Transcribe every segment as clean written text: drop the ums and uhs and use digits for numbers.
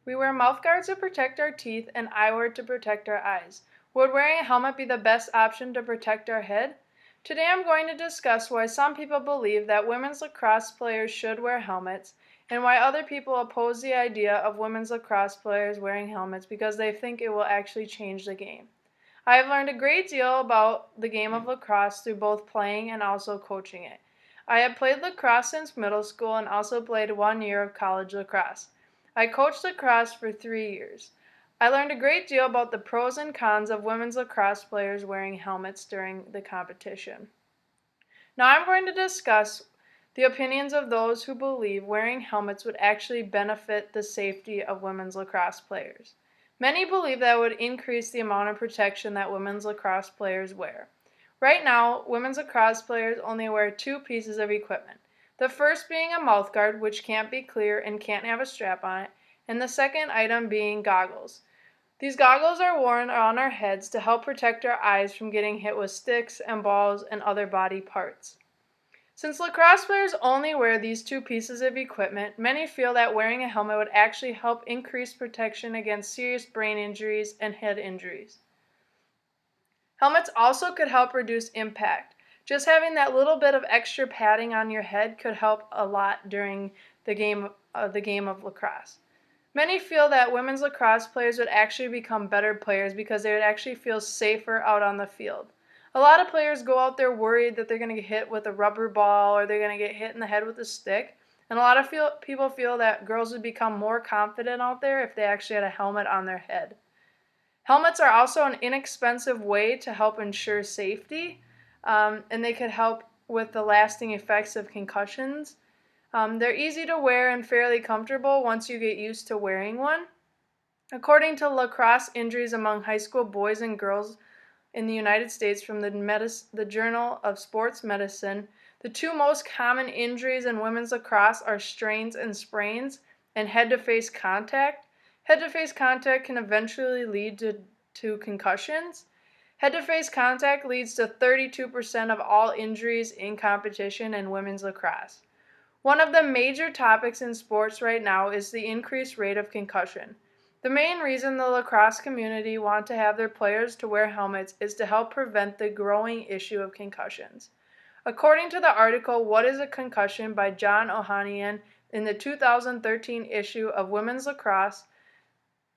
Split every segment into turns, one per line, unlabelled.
We wear mouth guards to protect our teeth and eyewear to protect our eyes. Would wearing a helmet be the best option to protect our head? Today I'm going to discuss why some people believe that women's lacrosse players should wear helmets and why other people oppose the idea of women's lacrosse players wearing helmets because they think it will actually change the game. I have learned a great deal about the game of lacrosse through both playing and also coaching it. I have played lacrosse since middle school and also played 1 year of college lacrosse. I coached lacrosse for 3 years. I learned a great deal about the pros and cons of women's lacrosse players wearing helmets during the competition. Now I'm going to discuss the opinions of those who believe wearing helmets would actually benefit the safety of women's lacrosse players. Many believe that it would increase the amount of protection that women's lacrosse players wear. Right now, women's lacrosse players only wear two pieces of equipment. The first being a mouth guard, which can't be clear and can't have a strap on it, and the second item being goggles. These goggles are worn on our heads to help protect our eyes from getting hit with sticks and balls and other body parts. Since lacrosse players only wear these two pieces of equipment, many feel that wearing a helmet would actually help increase protection against serious brain injuries and head injuries. Helmets also could help reduce impact. Just having that little bit of extra padding on your head could help a lot during the game of lacrosse. Many feel that women's lacrosse players would actually become better players because they would actually feel safer out on the field. A lot of players go out there worried that they're going to get hit with a rubber ball or they're going to get hit in the head with a stick. And a lot of people feel that girls would become more confident out there if they actually had a helmet on their head. Helmets are also an inexpensive way to help ensure safety, and they could help with the lasting effects of concussions. They're easy to wear and fairly comfortable once you get used to wearing one. According to lacrosse injuries among high school boys and girls in the United States from the Journal of Sports Medicine, the two most common injuries in women's lacrosse are strains and sprains and head-to-face contact. Head-to-face contact can eventually lead to concussions. Head-to-face contact leads to 32% of all injuries in competition in women's lacrosse. One of the major topics in sports right now is the increased rate of concussion. The main reason the lacrosse community want to have their players to wear helmets is to help prevent the growing issue of concussions. According to the article What is a Concussion by John Ohanian in the 2013 issue of Women's Lacrosse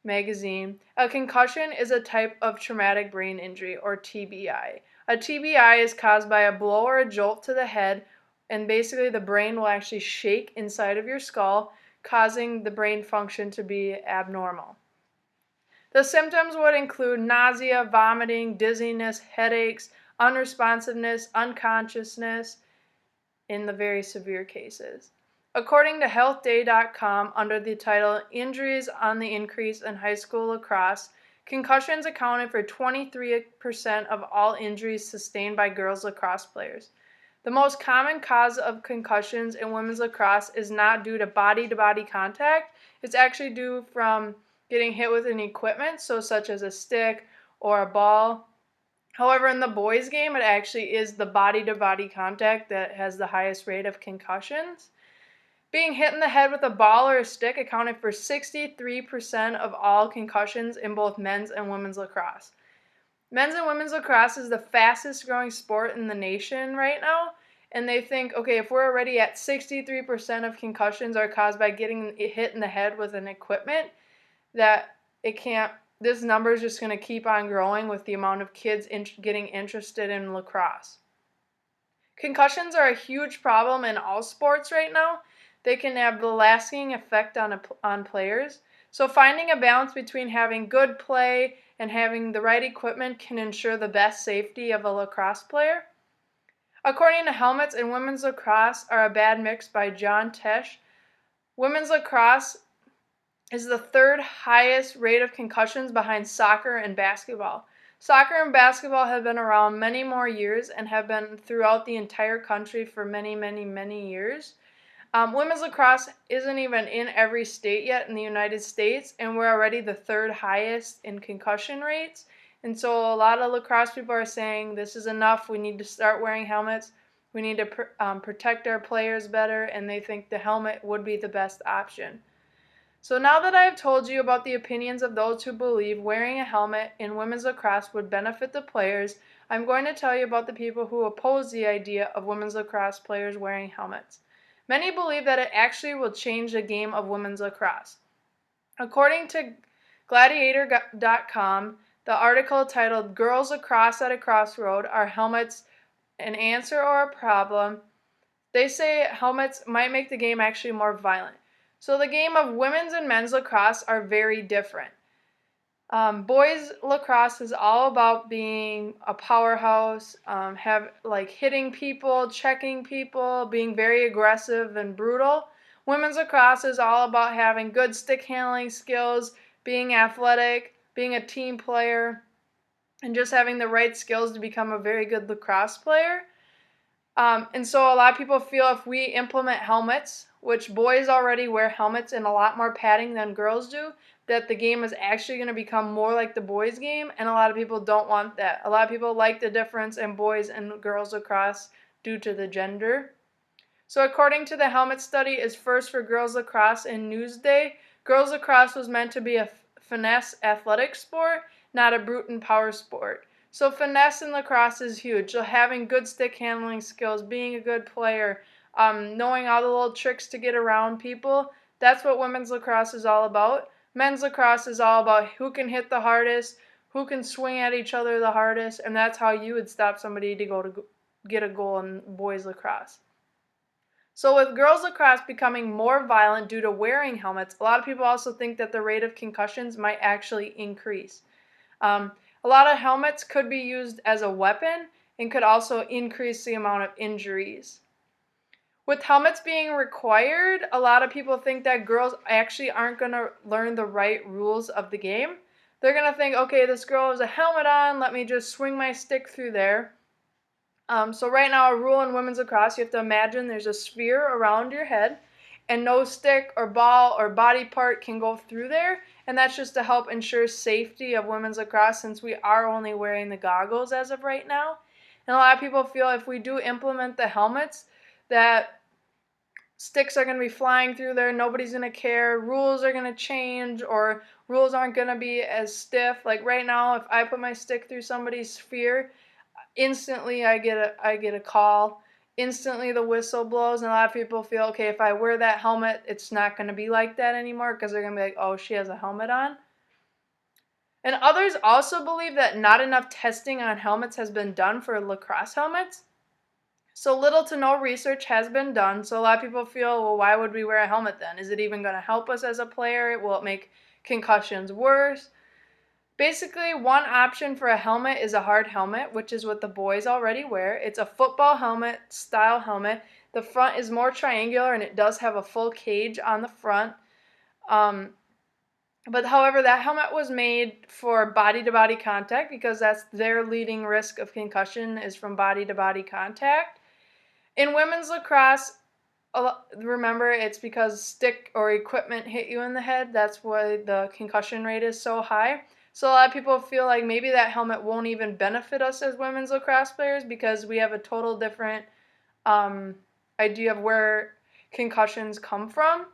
magazine, a concussion is a type of traumatic brain injury, or TBI. A TBI is caused by a blow or a jolt to the head, and basically the brain will actually shake inside of your skull, causing the brain function to be abnormal. The symptoms would include nausea, vomiting, dizziness, headaches, unresponsiveness, unconsciousness in the very severe cases. According to healthday.com, under the title Injuries on the Increase in High School Lacrosse, concussions accounted for 23% of all injuries sustained by girls lacrosse players. The most common cause of concussions in women's lacrosse is not due to body-to-body contact. It's actually due from getting hit with an equipment, such as a stick or a ball. However, in the boys' game, it actually is the body-to-body contact that has the highest rate of concussions. Being hit in the head with a ball or a stick accounted for 63% of all concussions in both men's and women's lacrosse. Men's and women's lacrosse is the fastest growing sport in the nation right now, and they think, okay, if we're already at 63% of concussions are caused by getting hit in the head with an equipment, that this number is just going to keep on growing with the amount of kids getting interested in lacrosse. Concussions are a huge problem in all sports right now. They can have the lasting effect on players. So finding a balance between having good play and having the right equipment can ensure the best safety of a lacrosse player. According to Helmets and Women's Lacrosse Are a Bad Mix by John Tesh, women's lacrosse is the third highest rate of concussions behind soccer and basketball. Soccer and basketball have been around many more years and have been throughout the entire country for many, many, many years. Women's lacrosse isn't even in every state yet in the United States, and we're already the third highest in concussion rates. And so a lot of lacrosse people are saying this is enough. We need to start wearing helmets. We need to protect our players better, and they think the helmet would be the best option. So now that I have told you about the opinions of those who believe wearing a helmet in women's lacrosse would benefit the players, I'm going to tell you about the people who oppose the idea of women's lacrosse players wearing helmets. Many believe that it actually will change the game of women's lacrosse. According to Gladiator.com, the article titled Girls Lacrosse at a Crossroad, Are Helmets an Answer or a Problem? They say helmets might make the game actually more violent. So the game of women's and men's lacrosse are very different. Boys lacrosse is all about being a powerhouse, hitting people, checking people, being very aggressive and brutal. Women's lacrosse is all about having good stick handling skills, being athletic, being a team player, and just having the right skills to become a very good lacrosse player. And so a lot of people feel if we implement helmets, which boys already wear helmets and a lot more padding than girls do, that the game is actually going to become more like the boys' game, and a lot of people don't want that. A lot of people like the difference in boys and girls lacrosse due to the gender. So according to the helmet study is first for girls lacrosse in Newsday, girls lacrosse was meant to be a finesse athletic sport, not a brute and power sport. So finesse in lacrosse is huge. So having good stick handling skills, being a good player, knowing all the little tricks to get around people, that's what women's lacrosse is all about. Men's lacrosse is all about who can hit the hardest, who can swing at each other the hardest, and that's how you would stop somebody to go to get a goal in boys lacrosse. So with girls lacrosse becoming more violent due to wearing helmets, a lot of people also think that the rate of concussions might actually increase. A lot of helmets could be used as a weapon and could also increase the amount of injuries. With helmets being required, a lot of people think that girls actually aren't going to learn the right rules of the game. They're going to think, okay, this girl has a helmet on, let me just swing my stick through there. So right now, a rule in women's lacrosse, you have to imagine there's a sphere around your head, and no stick or ball or body part can go through there, and that's just to help ensure safety of women's lacrosse since we are only wearing the goggles as of right now. And a lot of people feel if we do implement the helmets, that sticks are going to be flying through there, nobody's going to care, rules are going to change, or rules aren't going to be as stiff. Like right now, if I put my stick through somebody's sphere, instantly I get a call. Instantly the whistle blows, and a lot of people feel, okay, if I wear that helmet, it's not going to be like that anymore because they're going to be like, oh, she has a helmet on. And others also believe that not enough testing on helmets has been done for lacrosse helmets. So little to no research has been done. So a lot of people feel, well, why would we wear a helmet then? Is it even going to help us as a player? Will it make concussions worse? Basically, one option for a helmet is a hard helmet, which is what the boys already wear. It's a football helmet style helmet. The front is more triangular and it does have a full cage on the front. But however, that helmet was made for body-to-body contact because that's their leading risk of concussion is from body-to-body contact. In women's lacrosse, remember, it's because stick or equipment hit you in the head. That's why the concussion rate is so high. So a lot of people feel like maybe that helmet won't even benefit us as women's lacrosse players because we have a total different idea of where concussions come from.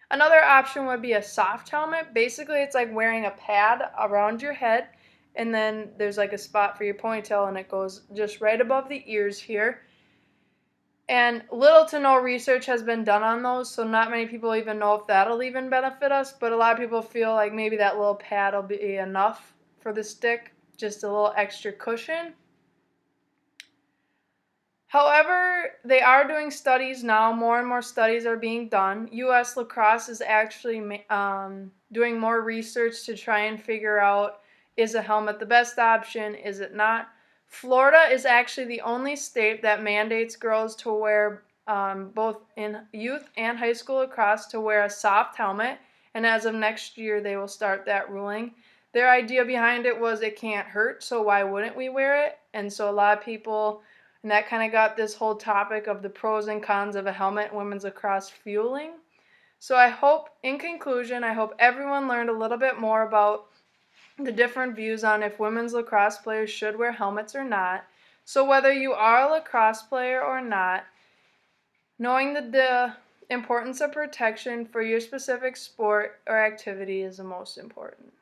Another option would be a soft helmet. Basically, it's like wearing a pad around your head, and then there's like a spot for your ponytail, and it goes just right above the ears here. And little to no research has been done on those, so not many people even know if that'll even benefit us, but a lot of people feel like maybe that little pad will be enough for the stick, just a little extra cushion. However, they are doing studies now. More and more studies are being done. U.S. Lacrosse is actually doing more research to try and figure out, is a helmet the best option? Is it not? Florida is actually the only state that mandates girls to wear, both in youth and high school lacrosse, to wear a soft helmet. And as of next year, they will start that ruling. Their idea behind it was it can't hurt, so why wouldn't we wear it? And so a lot of people... And that kind of got this whole topic of the pros and cons of a helmet in women's lacrosse fueling. So in conclusion, I hope everyone learned a little bit more about the different views on if women's lacrosse players should wear helmets or not. So whether you are a lacrosse player or not, knowing the importance of protection for your specific sport or activity is the most important.